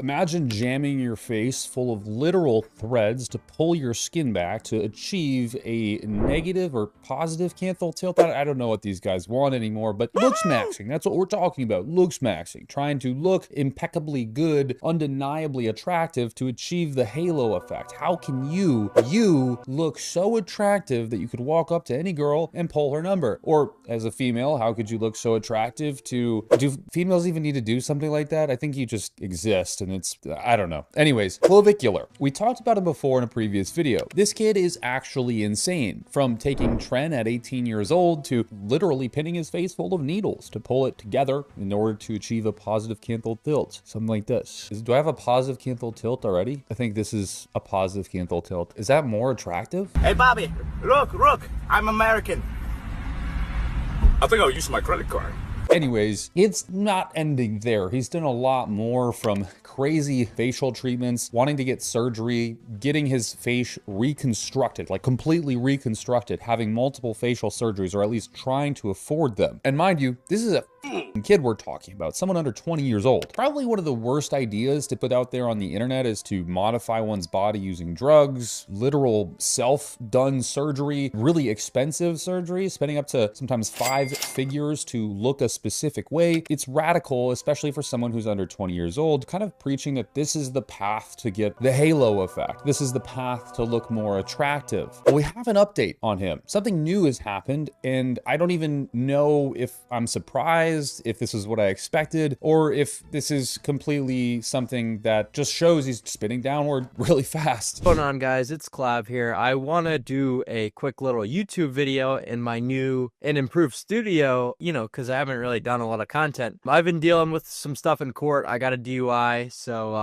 Imagine jamming your face full of literal threads to pull your skin back to achieve a negative or positive canthal tilt. I don't know what these guys want anymore, but looks maxing. That's what we're talking about. Looks maxing. Trying to look impeccably good, undeniably attractive to achieve the halo effect. How can you look so attractive that you could walk up to any girl and pull her number? Or as a female, how could you look so attractive to, do females even need to do something like that? I think you just exist. And it's, I don't know. Anyways, clavicular. We talked about it before in a previous video. This kid is actually insane. From taking Tren at 18 years old to literally pinning his face full of needles to pull it together in order to achieve a positive canthal tilt. Something like this. Do I have a positive canthal tilt already? I think this is a positive canthal tilt. Is that more attractive? Hey Bobby, look, I'm American. I think I'll use my credit card. Anyways, it's not ending there. He's done a lot more, from crazy facial treatments, wanting to get surgery, getting his face reconstructed, like completely reconstructed, having multiple facial surgeries, or at least trying to afford them. And mind you, this is a kid we're talking about, someone under 20 years old. Probably one of the worst ideas to put out there on the internet is to modify one's body using drugs, literal self-done surgery, really expensive surgery, spending up to sometimes 5 figures to look a specific way. It's radical, especially for someone who's under 20 years old, kind of preaching that this is the path to get the halo effect. This is the path to look more attractive. Well, we have an update on him. Something new has happened, and I don't even know if I'm surprised, if this is what I expected, or if this is completely something that just shows he's spinning downward really fast. What's going on, guys? It's Clav here. I want to do a quick little YouTube video in my new and improved studio, because I haven't really done a lot of content. I've been dealing with some stuff in court. I got a DUI, so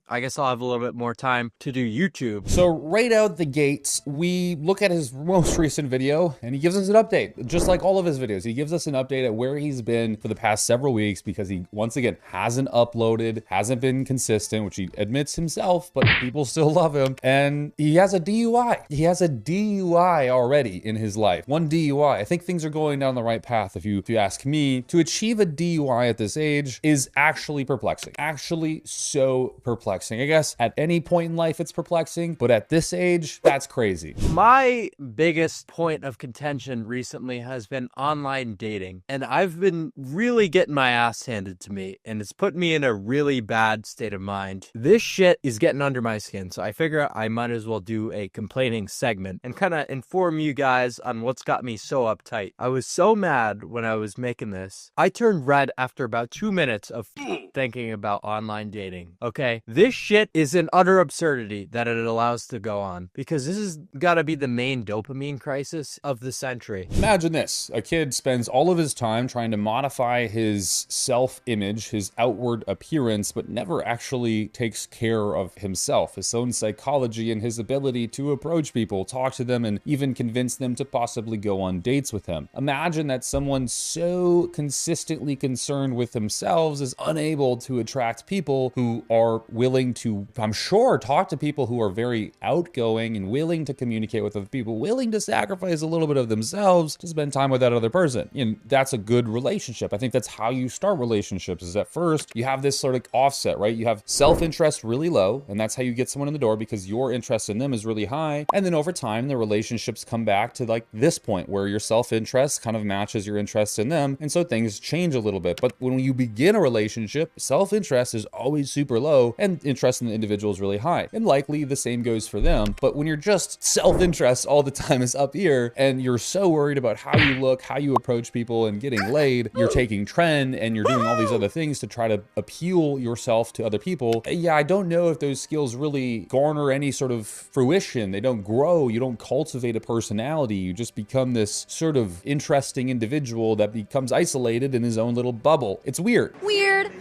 I guess I'll have a little bit more time to do YouTube. So right out the gates, we look at his most recent video, and he gives us an update. Just like all of his videos, he gives us an update at where he's been for the past several weeks, because he, once again, hasn't uploaded, hasn't been consistent, which he admits himself, but people still love him. And he has a DUI. He has a DUI already in his life. One DUI. I think things are going down the right path, if you ask me. To achieve a DUI at this age is actually perplexing. Actually so perplexing. I guess at any point in life it's perplexing, but at this age, that's crazy. My biggest point of contention recently has been online dating, and I've been really getting my ass handed to me, and it's put me in a really bad state of mind. This shit is getting under my skin, so I figure I might as well do a complaining segment and kind of inform you guys on what's got me so uptight. I was so mad when I was making this. I turned red after about 2 minutes of thinking about online dating, okay? This shit is an utter absurdity that it allows to go on, because this has got to be the main dopamine crisis of the century. Imagine this. A kid spends all of his time trying to modify his self-image, his outward appearance, but never actually takes care of himself, his own psychology, and his ability to approach people, talk to them, and even convince them to possibly go on dates with him. Imagine that someone so consistently concerned with themselves is unable to attract people who are willing to, I'm sure, talk to people who are very outgoing and willing to communicate with other people, willing to sacrifice a little bit of themselves to spend time with that other person. And that's a good relationship. I think that's how you start relationships, is at first you have this sort of offset, right? You have self-interest really low, and that's how you get someone in the door, because your interest in them is really high. And then over time, the relationships come back to like this point where your self-interest kind of matches your interest in them. And so things change a little bit. But when you begin a relationship, self-interest is always super low and interest in the individual is really high. And likely the same goes for them. But when you're just self-interest all the time is up here, and you're so worried about how you look, how you approach people and getting laid, you're taking Tren and you're doing all these other things to try to appeal yourself to other people. Yeah, I don't know if those skills really garner any sort of fruition. They don't grow. You don't cultivate a personality. You just become this sort of interesting individual that becomes isolated in his own little bubble. It's weird. Weird.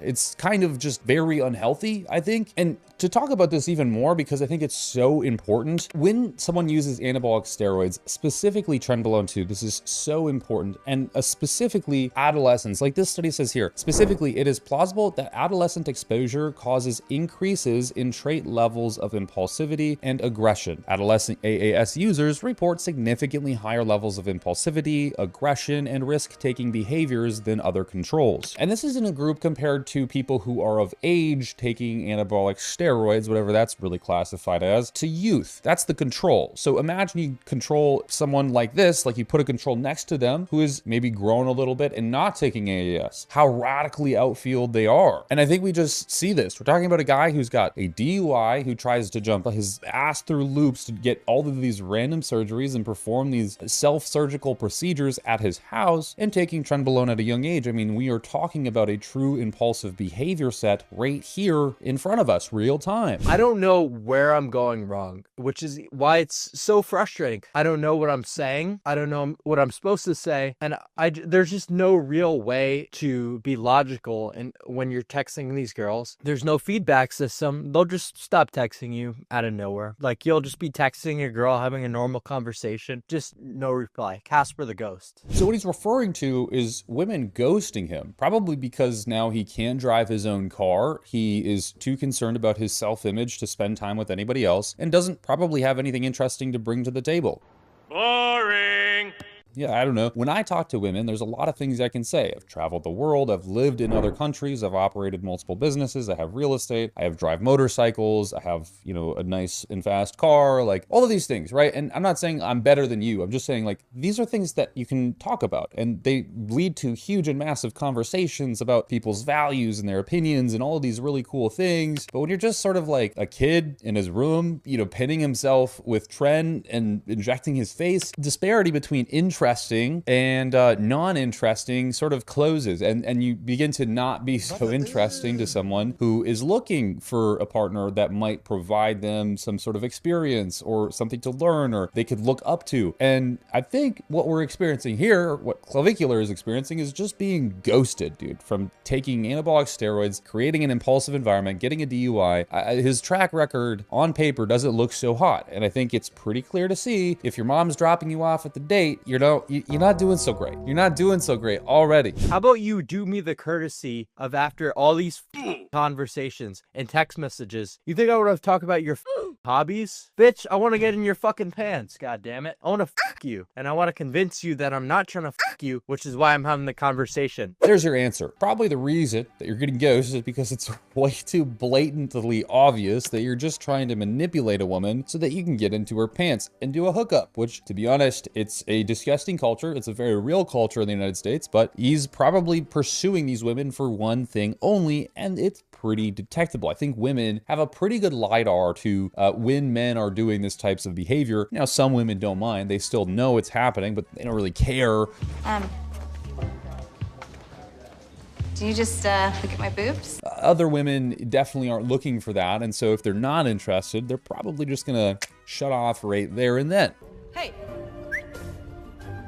It's kind of just very unhealthy, I think. And to talk about this even more, because I think it's so important, when someone uses anabolic steroids, specifically Trenbolone 2, this is so important, and a specific specifically adolescents. Like this study says here, specifically, it is plausible that adolescent exposure causes increases in trait levels of impulsivity and aggression. Adolescent AAS users report significantly higher levels of impulsivity, aggression, and risk-taking behaviors than other controls. And this is in a group compared to people who are of age taking anabolic steroids, whatever that's really classified as, to youth. That's the control. So imagine you control someone like this, like you put a control next to them who is maybe grown a little bit and not taking AAS. How radically outfield they are. And I think we just see this. We're talking about a guy who's got a DUI, who tries to jump his ass through loops to get all of these random surgeries and perform these self-surgical procedures at his house, and taking trenbolone at a young age. I mean, we are talking about a true impulsive behavior set right here in front of us, real time. I don't know where I'm going wrong, which is why it's so frustrating. I don't know what I'm saying. I don't know what I'm supposed to say. And there's just no real way to be logical. And when you're texting these girls, there's no feedback system. They'll just stop texting you out of nowhere. Like, you'll just be texting a girl, having a normal conversation, just no reply. Casper the Ghost. So what he's referring to is women ghosting him, probably because now he can't drive his own car. He is too concerned about his self-image to spend time with anybody else, and doesn't probably have anything interesting to bring to the table. Boring. Yeah, I don't know. When I talk to women, there's a lot of things I can say. I've traveled the world, I've lived in other countries, I've operated multiple businesses, I have real estate, I have drive motorcycles, I have, you know, a nice and fast car, like all of these things, right? And I'm not saying I'm better than you. I'm just saying, like, these are things that you can talk about, and they lead to huge and massive conversations about people's values and their opinions and all of these really cool things. But when you're just sort of like a kid in his room, you know, pinning himself with Tren and injecting his face, disparity between interesting and non-interesting sort of closes, and you begin to not be so interesting to someone who is looking for a partner that might provide them some sort of experience or something to learn or they could look up to. And I think what we're experiencing here, what Clavicular is experiencing, is just being ghosted, dude, from taking anabolic steroids, creating an impulsive environment, getting a DUI. His track record on paper doesn't look so hot, and I think it's pretty clear to see if your mom's dropping you off at the date, you're not doing so great. You're not doing so great already. How about you do me the courtesy of, after all these conversations and text messages, you think I would have talked about your hobbies? Bitch, I want to get in your fucking pants, god damn it. I want to you, and I want to convince you that I'm not trying to you, which is why I'm having the conversation. There's your answer. Probably the reason that you're getting ghosted is because it's way too blatantly obvious that you're just trying to manipulate a woman so that you can get into her pants and do a hookup, which, to be honest, it's a disgusting culture. It's a very real culture in the United States, but he's probably pursuing these women for one thing only, and it's pretty detectable. I think women have a pretty good lidar to when men are doing this types of behavior. Now, some women don't mind. They still know it's happening, but they don't really care. Do you just look at my boobs? Other women definitely aren't looking for that, and so if they're not interested, they're probably just gonna shut off right there and then. Hey,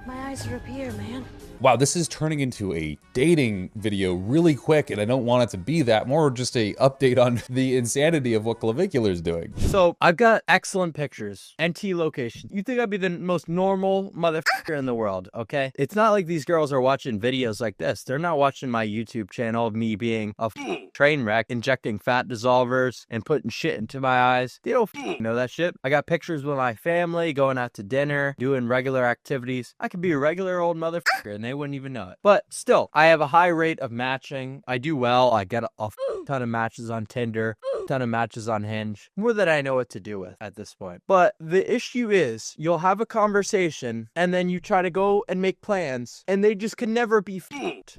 my eyes are up here, man. Wow, this is turning into a dating video really quick, and I don't want it to be that. More just a update on the insanity of what Clavicular is doing. So I've got excellent pictures, NT location. You think I'd be the most normal motherfucker in the world, okay? It's not like these girls are watching videos like this. They're not watching my YouTube channel of me being a train wreck, injecting fat dissolvers and putting shit into my eyes. They don't know that shit. I got pictures with my family, going out to dinner, doing regular activities. I could be a regular old motherfucker, and they wouldn't even know it. But still, I have a high rate of matching. I do well. I get a ton of matches on Tinder, ton of matches on Hinge, more than I know what to do with at this point. But the issue is, you'll have a conversation and then you try to go and make plans and they just can never be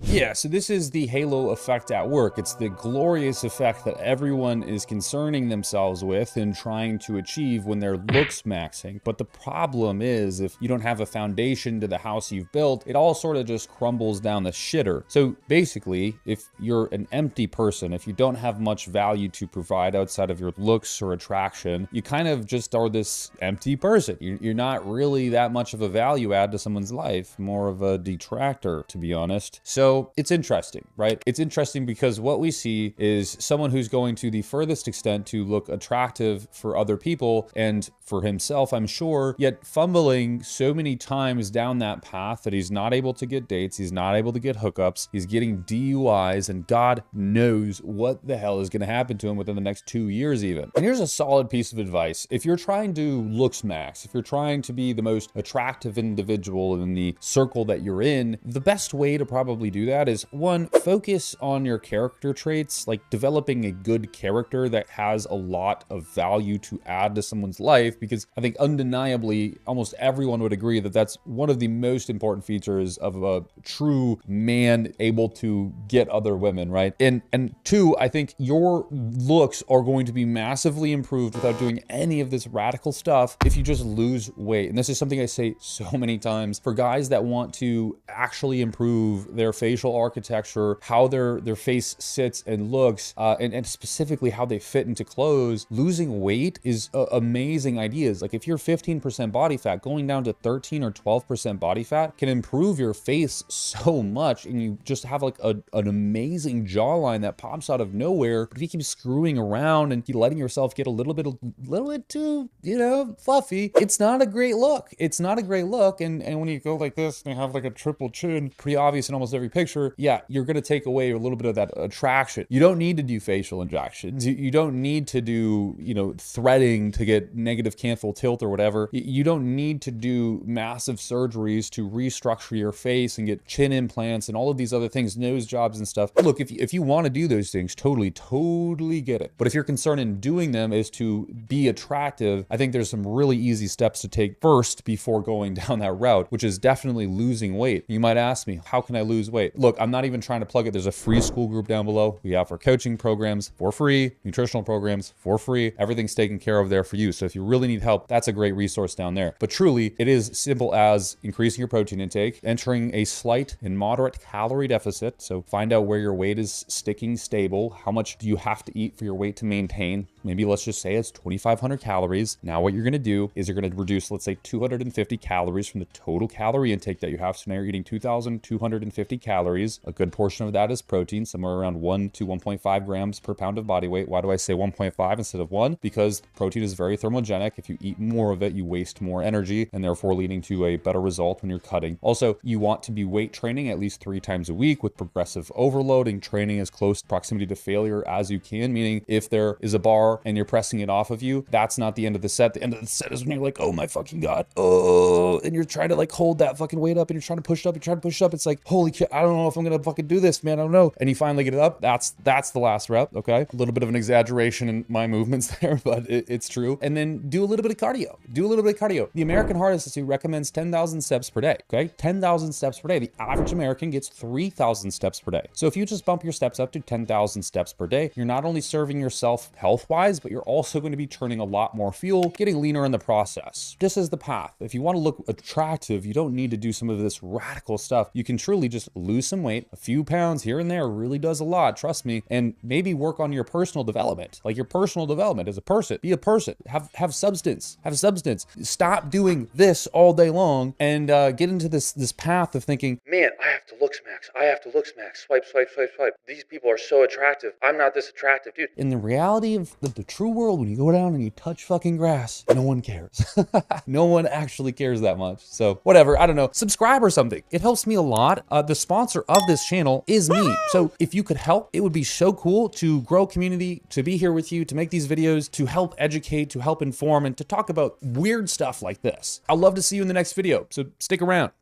Yeah, so this is the halo effect at work. It's the glorious effect that everyone is concerning themselves with and trying to achieve when they're looks maxing. But the problem is, if you don't have a foundation to the house you've built, it all sort of just crumbles down the shitter. So basically, if you're an empty person, if you don't have much value to provide satisfied outside of your looks or attraction, you kind of just are this empty person. You're not really that much of a value add to someone's life, more of a detractor, to be honest. So it's interesting, right? It's interesting because what we see is someone who's going to the furthest extent to look attractive for other people and for himself, I'm sure, yet fumbling so many times down that path that he's not able to get dates, he's not able to get hookups, he's getting DUIs, and God knows what the hell is going to happen to him within the next 2 years even. And here's a solid piece of advice. If you're trying to looks max, if you're trying to be the most attractive individual in the circle that you're in, the best way to probably do that is, one, focus on your character traits, like developing a good character that has a lot of value to add to someone's life, because I think undeniably almost everyone would agree that that's one of the most important features of a true man able to get other women, right? And two, I think your looks are going to be massively improved without doing any of this radical stuff if you just lose weight. And this is something I say so many times for guys that want to actually improve their facial architecture, how their face sits and looks, and specifically how they fit into clothes. Losing weight is amazing ideas. Like if you're 15% body fat, going down to 13 or 12% body fat can improve your face so much, and you just have like an amazing jawline that pops out of nowhere. But if you keep screwing around and keep letting yourself get a little bit too, fluffy, it's not a great look. It's not a great look. And when you go like this and you have like a triple chin, pretty obvious in almost every picture, yeah, you're going to take away a little bit of that attraction. You don't need to do facial injections. You don't need to do, threading to get negative canthal tilt or whatever. You don't need to do massive surgeries to restructure your face and get chin implants and all of these other things, nose jobs and stuff. Look, if you want to do those things, totally get it. But if your concern in doing them is to be attractive, I think there's some really easy steps to take first before going down that route, which is definitely losing weight. You might ask me, how can I lose weight? Look, I'm not even trying to plug it. There's a free school group down below. We offer coaching programs for free, nutritional programs for free. Everything's taken care of there for you. So if you really need help, that's a great resource down there. But truly, it is simple as increasing your protein intake, entering a slight and moderate calorie deficit. So find out where your weight is sticking stable. How much do you have to eat for your weight to maintain? Maybe let's just say it's 2,500 calories. Now what you're going to do is you're going to reduce, let's say 250 calories from the total calorie intake that you have. So now you're eating 2,250 calories. A good portion of that is protein, somewhere around 1 to 1.5 grams per pound of body weight. Why do I say 1.5 instead of 1? Because protein is very thermogenic. If you eat more of it, you waste more energy, and therefore leading to a better result when you're cutting. Also, you want to be weight training at least 3 times a week with progressive overloading, training as close proximity to failure as you can, meaning if there is a bar and you're pressing it off of you, that's not the end of the set. The end of the set is when you're like, oh my fucking God, oh, and you're trying to like hold that fucking weight up and you're trying to push it up, It's like, holy shit, I don't know if I'm gonna fucking do this, man, I don't know. And you finally get it up. That's the last rep, okay? A little bit of an exaggeration in my movements there, but it's true. And then do a little bit of cardio. The American Heart Institute recommends 10,000 steps per day, okay? 10,000 steps per day. The average American gets 3,000 steps per day. So if you just bump your steps up to 10,000 steps per day, you're not only serving yourself health-wise, but you're also going to be turning a lot more fuel, getting leaner in the process. This is the path. If you want to look attractive, you don't need to do some of this radical stuff. You can truly just lose some weight. A few pounds here and there really does a lot, trust me, and maybe work on your personal development. Like your personal development as a person. Be a person. Have substance. Stop doing this all day long and get into this path of thinking, man, I have to looks max. Swipe. These people are so attractive. I'm not this attractive, dude. In the reality of the true world, when you go down and you touch fucking grass, no one cares. No one actually cares that much. So whatever, I don't know. Subscribe or something. It helps me a lot. The sponsor of this channel is me. So if you could help, it would be so cool to grow community, to be here with you, to make these videos, to help educate, to help inform, and to talk about weird stuff like this. I'd love to see you in the next video, so stick around.